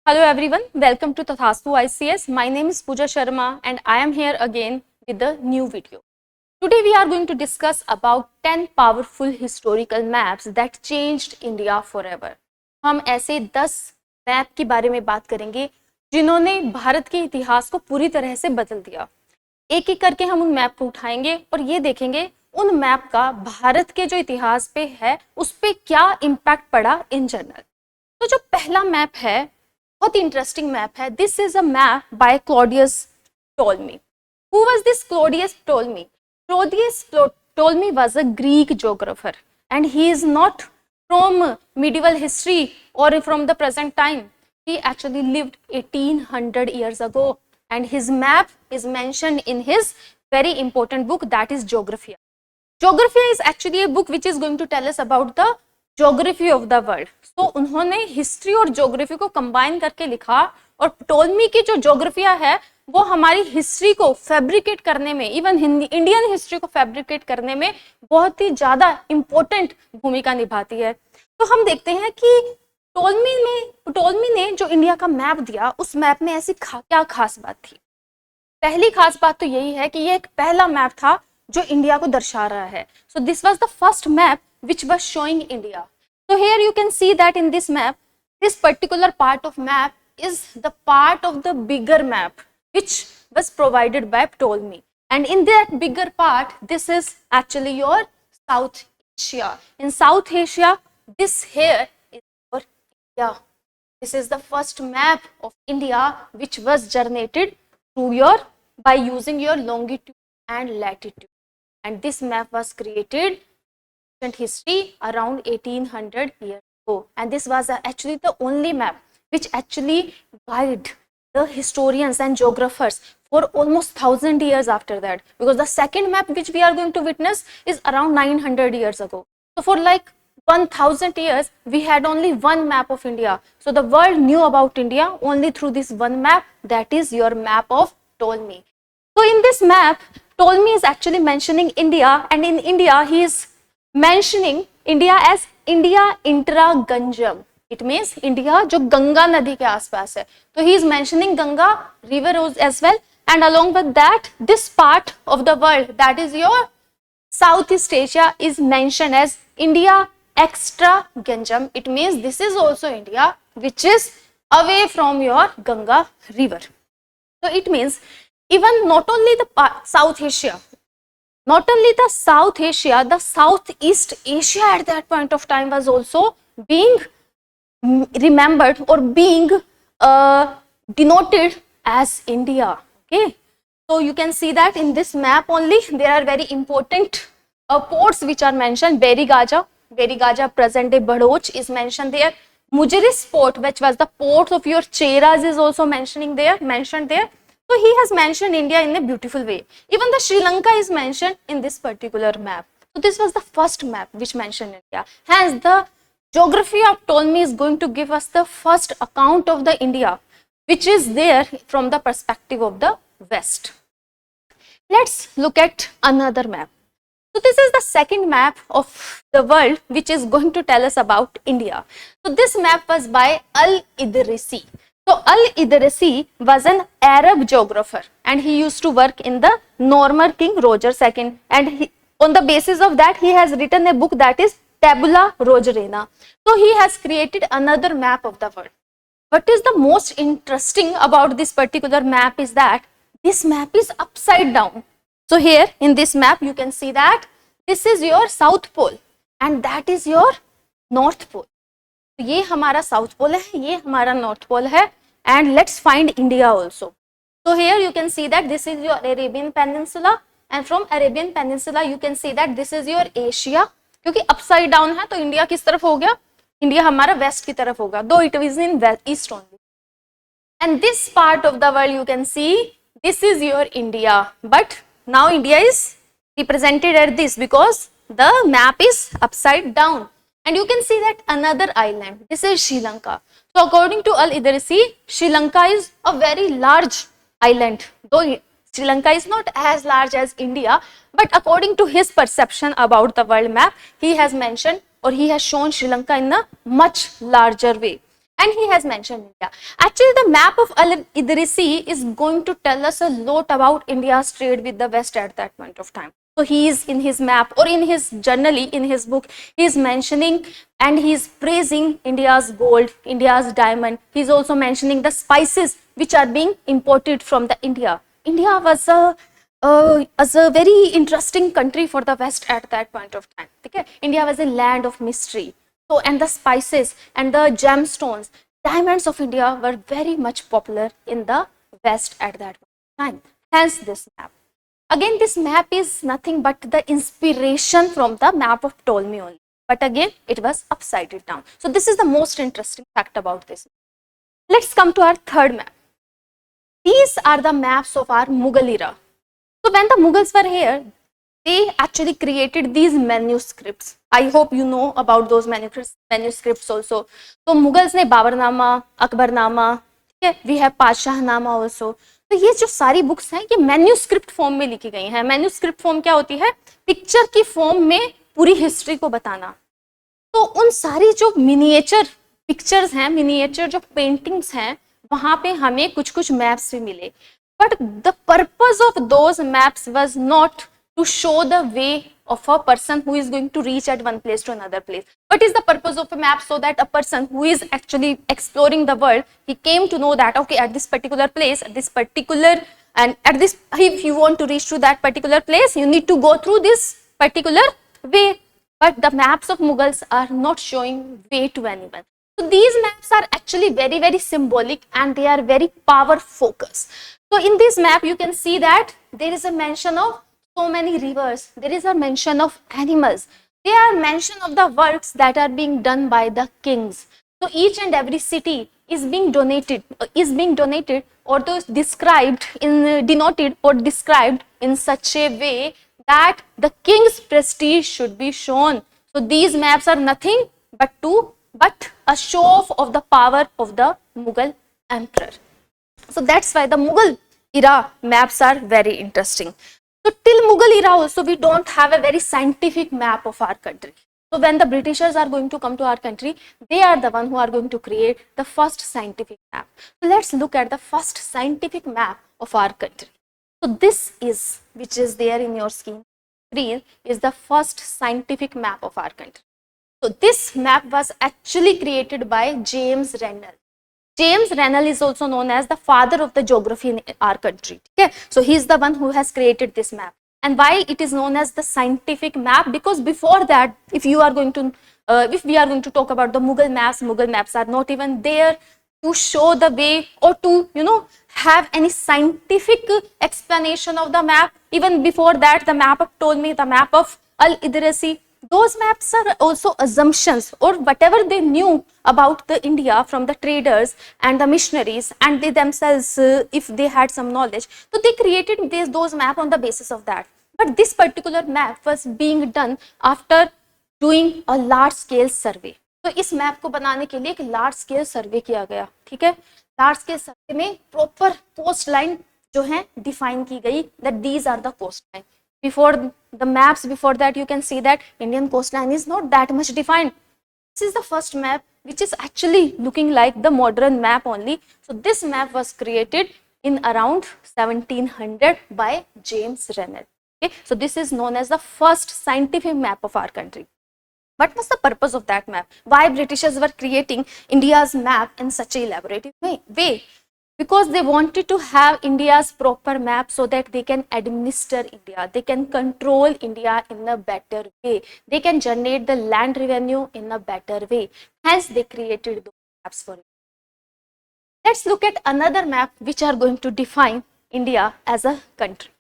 Hello everyone, welcome to Tathastu ICS. My name is Pooja Sharma and I am here again with a new video. Today we are going to discuss about 10 powerful historical maps that changed India forever. हम ऐसे 10 map के बारे में बात करेंगे जिन्होंने भारत के इतिहास को पूरी तरह से बदल दिया। एक एक करके हम उन मैप को उठाएंगे और ये देखेंगे उन मैप का भारत के जो इतिहास पे है उस पे क्या इम्पैक्ट पड़ा इन जनरल। तो जो पहला मैप है बहुत इंटरेस्टिंग मैप है। This is a map by Claudius Ptolemy. Who was this Claudius Ptolemy? Claudius Ptolemy was a Greek geographer and he is not from medieval history or from the present time. He actually lived 1800 years ago and his map is mentioned in his very important book, that is Geographia. Geographia is actually a book which is going to tell us about the geography of the world. So उन्होंने history और geography को combine करके लिखा और टोल्मी की जो ज्योग्राफिया है वो हमारी हिस्ट्री को फैब्रिकेट करने में, इवन इंडियन हिस्ट्री को फैब्रिकेट करने में बहुत ही ज्यादा इंपॉर्टेंट भूमिका निभाती है। तो हम देखते हैं कि टोल्मी ने जो इंडिया का मैप दिया उस मैप में ऐसी क्या खास बात थी। पहली खास बात तो यही है कि ये एक पहला मैप था जो इंडिया को दर्शा रहा है। So this was the first map which was showing India. So here you can see that in this map, this particular part of map is the part of the bigger map which was provided by Ptolemy. And in that bigger part, this is actually your South Asia. In South Asia, this here is your India. This is the first map of India which was generated through by using your longitude and latitude. And this map was created history around 1800 years ago, and this was actually the only map which actually guided the historians and geographers for almost 1000 years after that, because the second map which we are going to witness is around 900 years ago. So for like 1000 years we had only one map of India. So the world knew about India only through this one map, that is your map of Ptolemy. So in this map Ptolemy is actually mentioning India, and in India he is mentioning India as India intra-Ganjam. It means India जो गंगा नदी के आसपास है, तो he is mentioning Ganga river as well, and along with that this part of the world, that is your Southeast Asia, is mentioned as India extra-Ganjam. It means this is also India which is away from your Ganga river. So it means even not only the South Asia, not only the South Asia, the Southeast Asia at that point of time was also being remembered or being denoted as India. Okay, so you can see that in this map only there are very important ports which are mentioned. Berigaja, present day Bhadoch is mentioned there. Mujeris port, which was the port of your Cheras, is also mentioned there. So he has mentioned India in a beautiful way. Even the Sri Lanka is mentioned in this particular map. So this was the first map which mentioned India. Hence the geography of Ptolemy is going to give us the first account of the India which is there from the perspective of the West. Let's look at another map. So this is the second map of the world which is going to tell us about India. So this map was by Al-Idrisi. So Al-Idrisi was an Arab geographer and he used to work in the Norman King Roger II, and on the basis of that he has written a book, that is Tabula Rogerana. So he has created another map of the world. What is the most interesting about this particular map is that this map is upside down. So here in this map you can see that this is your South Pole and that is your North Pole. तो ये हमारा south pole है, ये हमारा north pole है, and let's find India also. So here you can see that this is your Arabian Peninsula, and from Arabian Peninsula you can see that this is your Asia. क्योंकि upside down है तो India किस तरफ हो गया? India हमारा waste की तरफ होगा, दो it is in east only. And this part of the world you can see this is your India, but now India is represented at this because the map is upside down. And you can see that another island, this is Sri Lanka. So according to Al-Idrisi, Sri Lanka is a very large island, though Sri Lanka is not as large as India, but according to his perception about the world map, he has mentioned or he has shown Sri Lanka in a much larger way. and he has mentioned India. Actually, the map of Al-Idrisi is going to tell us a lot about India's trade with the West at that point of time. So he is in his map, or in his journally, in his book, he is mentioning and he is praising India's gold, India's diamond. He is also mentioning the spices which are being imported from the India. India was a very interesting country for the West at that point of time. Okay? India was a land of mystery. So, and the spices and the gemstones, diamonds of India were very much popular in the West at that time. Hence this map. Again, this map is nothing but the inspiration from the map of Ptolemy only. But again, it was upside down. So this is the most interesting fact about this. Let's come to our third map. These are the maps of our Mughal era. So when the Mughals were here, they actually created these manuscripts. I hope you know about those manuscripts also. So Mughals ने बाबरनामा, अकबरनामा, ठीक है, we have पातशाहनामा also. तो ये जो सारी books हैं ये manuscript form में लिखी गई हैं. मैन्यूस्क्रिप्ट फॉर्म क्या होती है? पिक्चर की फॉर्म में पूरी हिस्ट्री को बताना. तो उन सारी जो मिनिएचर पिक्चर्स हैं, मिनिएचर जो पेंटिंग्स हैं, वहां पे हमें कुछ कुछ मैप्स भी मिले. But the purpose of those maps was not to show the way of a person who is going to reach at one place to another place. What is the purpose of a map? So that a person who is actually exploring the world, he came to know that okay, at this particular place, at this particular, and at this, if you want to reach to that particular place, you need to go through this particular way. But the maps of Mughals are not showing way to anyone. So these maps are actually very, very symbolic and they are very power focused. So in this map, you can see that there is a mention of so many rivers, there is a mention of animals, there are mention of the works that are being done by the kings. So each and every city is being donated or described in denoted or described in such a way that the king's prestige should be shown. So these maps are nothing but a show off of the power of the Mughal emperor. So that's why the Mughal era maps are very interesting. So till Mughal era also we don't have a very scientific map of our country. So when the Britishers are going to come to our country, they are the one who are going to create the first scientific map. So let's look at the first scientific map of our country. So this is, which is there in your screen, is the first scientific map of our country. So this map was actually created by James Rennell. James Rennell is also known as the father of the geography in our country. Okay, so he is the one who has created this map. And why it is known as the scientific map? Because before that, if we are going to talk about the Mughal maps are not even there to show the way or to have any scientific explanation of the map. Even before that, the map of Ptolemy, the map of Al-Idrisi, those maps are also assumptions or whatever they knew about the India from the traders and the missionaries, and they themselves, if they had some knowledge, so they created those maps on the basis of that. But this particular map was being done after doing a large scale survey. तो इस map को बनाने के लिए एक large scale सर्वे किया गया. ठीक है, लार्ज स्केल सर्वे में प्रॉपर कोस्ट लाइन जो है डिफाइन की गई, that these are the coastline. Before the maps, before that you can see that Indian coastline is not that much defined. This is the first map which is actually looking like the modern map only. So this map was created in around 1700 by James Rennell. Okay, so this is known as the first scientific map of our country. What was the purpose of that map? Why Britishers were creating India's map in such a elaborative way? Because they wanted to have India's proper map so that they can administer India, they can control India in a better way, they can generate the land revenue in a better way. Hence they created those maps for it. Let's look at another map which are going to define India as a country.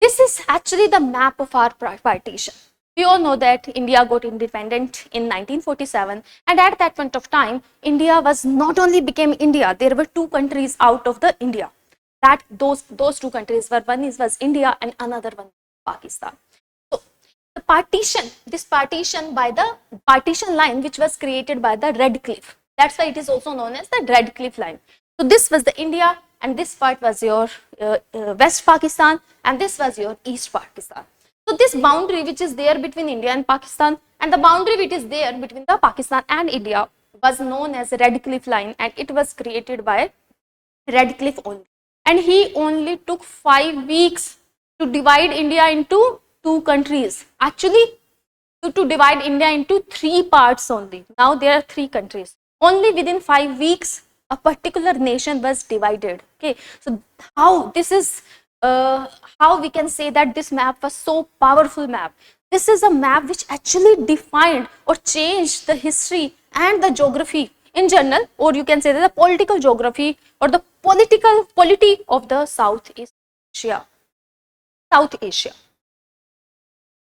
This is actually the map of our partition. We all know that India got independent in 1947, and at that point of time, India was not only became India, there were two countries out of the India. That those two countries were, one was India and another one Pakistan. So the partition, this partition by the partition line which was created by the Red Cliff. That's why it is also known as the Red Cliff line. So this was the India, and this part was your West Pakistan, and this was your East Pakistan. So this boundary which is there between India and Pakistan, and the boundary which is there between the Pakistan and India, was known as Radcliffe Line, and it was created by Radcliffe only. And he only took 5 weeks to divide India into two countries. Actually, to divide India into three parts only. Now there are three countries. Only within 5 weeks, a particular nation was divided. Okay, so how this is how we can say that this map was so powerful map. This is a map which actually defined or changed the history and the geography in general, or you can say that the political geography or the political polity of the Southeast Asia. South Asia.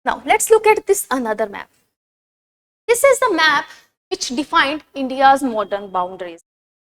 Now let's look at this another map. This is the map which defined India's modern boundaries.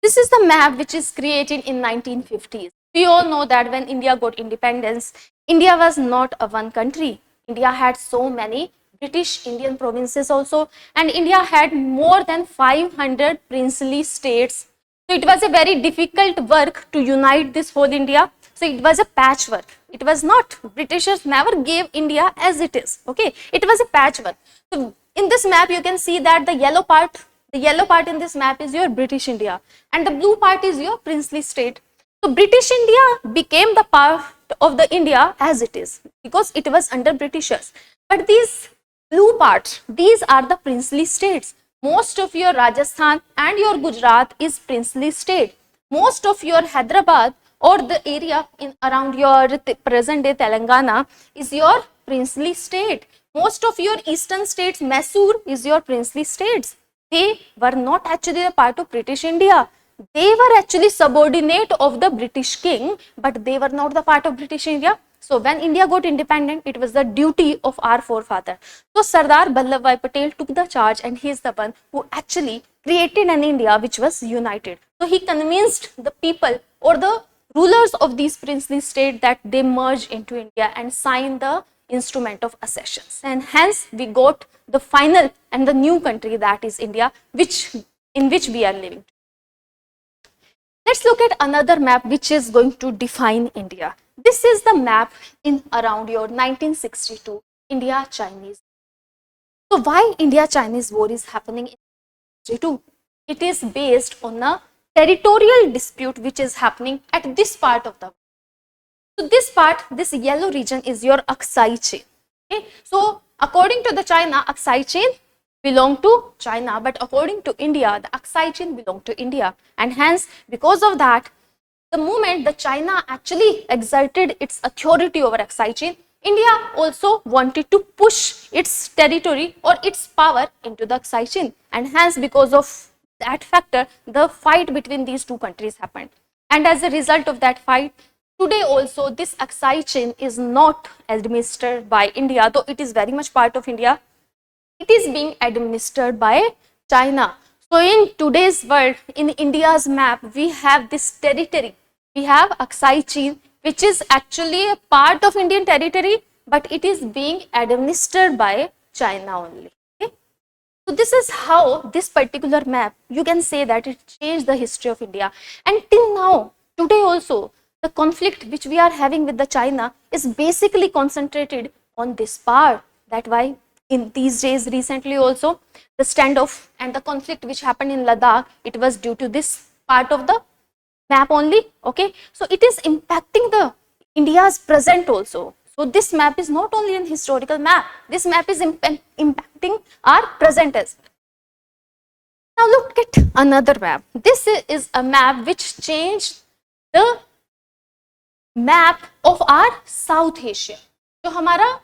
This is the map which is created in 1950s. We all know that when India got independence, India was not a one country. India had so many British Indian provinces also, and India had more than 500 princely states. So it was a very difficult work to unite this whole India. So it was a patchwork. It was not, Britishers never gave India as it is. Okay, it was a patchwork. So in this map, you can see that the yellow part in this map is your British India, and the blue part is your princely state. So British India became the part of the India as it is because it was under Britishers. But these blue parts, these are the princely states. Most of your Rajasthan and your Gujarat is princely state. Most of your Hyderabad or the area in around your present day Telangana is your princely state. Most of your eastern states, Mysore is your princely states. They were not actually a part of British India. They were actually subordinate of the British king, but they were not the part of British India. So when India got independent, it was the duty of our forefather. So Sardar Vallabhbhai Patel took the charge, and he is the one who actually created an India which was united. So he convinced the people or the rulers of these princely states that they merge into India and sign the instrument of accessions, and hence we got the final and the new country, that is India, in which we are living. Let's look at another map which is going to define India. This is the map in around your 1962 India-Chinese. So why India-Chinese war is happening in 1962? It is based on a territorial dispute which is happening at this part of the world. So this part, this yellow region is your Aksai chain. Okay? So according to the China, Aksai chain belong to China, but according to India, the Aksai chain belong to India, and hence because of that, the moment the China actually exerted its authority over Aksai chain, India also wanted to push its territory or its power into the Aksai chain, and hence because of that factor, the fight between these two countries happened. And as a result of that fight, today also this Aksai chain is not administered by India, though it is very much part of India. It is being administered by China. So in today's world, in India's map, we have this territory. We have Aksai chain, which is actually a part of Indian territory, but it is being administered by China only. Okay? So this is how this particular map, you can say that it changed the history of India. And till now, today also, the conflict which we are having with the China is basically concentrated on this part. That why in these days, recently also, the standoff and the conflict which happened in Ladakh, it was due to this part of the map only. Okay, so it is impacting the India's present also. So this map is not only an historical map, this map is impacting our present as well. Now look at another map. This is a map which changed the map of our South Asia. जो हमारा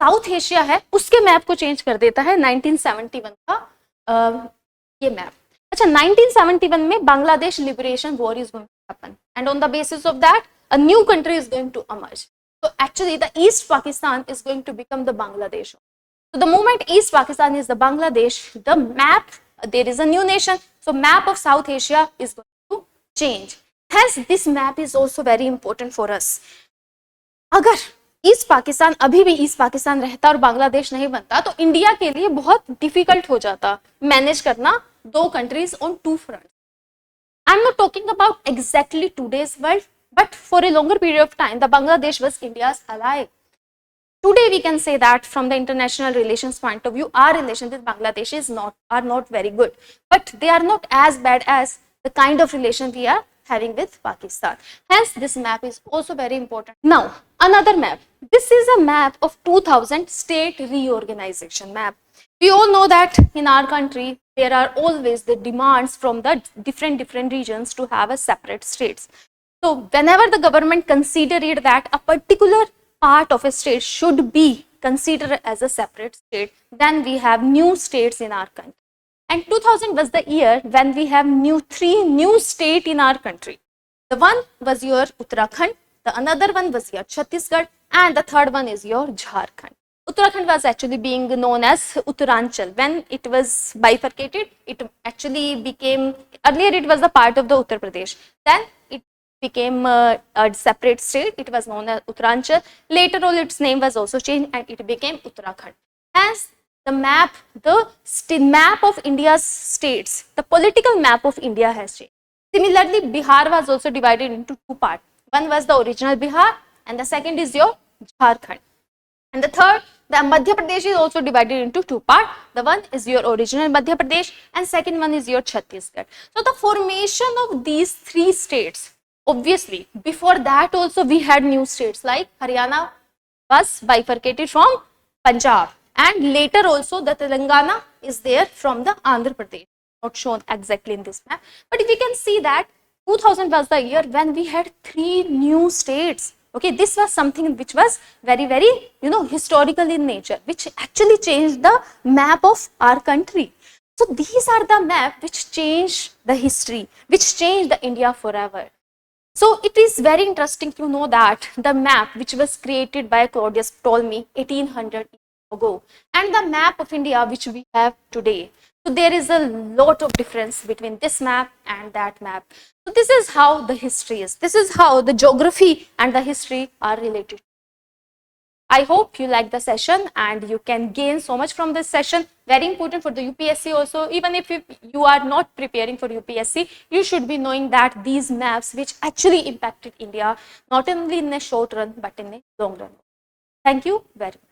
south Asia है उसके map को change कर देता है 1971 का ये मैप. अच्छा, 1971 में Bangladesh liberation war is going to happen, and on the basis of that a new country is going to emerge. So actually the East Pakistan is going to become the Bangladesh. So the moment East Pakistan is the Bangladesh, the map, there is a new nation, so map of South Asia is going to change. Hence this map is also very important for us. अगर east Pakistan अभी भी east Pakistan रहता और बांग्लादेश नहीं बनता तो India के लिए बहुत डिफिकल्ट हो जाता मैनेज करना दो countries on two front. I am not talking about exactly today's world, but for a longer period of time, the Bangladesh was India's ally. today we can say that from the international relations point of view, our relations with Bangladesh are not very good, but they are not as bad as the kind of relation we are having with Pakistan. Hence, this map is also very important. Now, another map. This is a map of 2000 state reorganization map. We all know that in our country, there are always the demands from the different regions to have a separate states. So whenever the government considered that a particular part of a state should be considered as a separate state, then we have new states in our country. And 2000 was the year when we have three new states in our country. The one was your Uttarakhand, the another one was your Chhattisgarh, and the third one is your Jharkhand. Uttarakhand was actually being known as Uttaranchal. When it was bifurcated, it actually became, earlier it was the part of the Uttar Pradesh. Then it became a separate state. It was known as Uttaranchal. Later on, its name was also changed and it became Uttarakhand. Hence, the map of India's states, the political map of India has changed. Similarly, Bihar was also divided into two parts. One was the original Bihar and the second is your Jharkhand. And the third, the Madhya Pradesh is also divided into two parts. The one is your original Madhya Pradesh and second one is your Chhattisgarh. So the formation of these three states, obviously, before that also we had new states like Haryana was bifurcated from Punjab, and later also the Telangana is there from the Andhra Pradesh, not shown exactly in this map. But we can see that 2000 was the year when we had three new states. Okay, this was something which was very historical in nature, which actually changed the map of our country. So these are the map which changed the history, which changed the India forever. So it is very interesting to know that the map which was created by Claudius Ptolemy 1800 years ago and the map of India which we have today. So there is a lot of difference between this map and that map. So this is how the history is. This is how the geography and the history are related. I hope you like the session and you can gain so much from this session. Very important for the UPSC also. Even if you are not preparing for UPSC, you should be knowing that these maps which actually impacted India, not only in a short run, but in a long run. Thank you very much.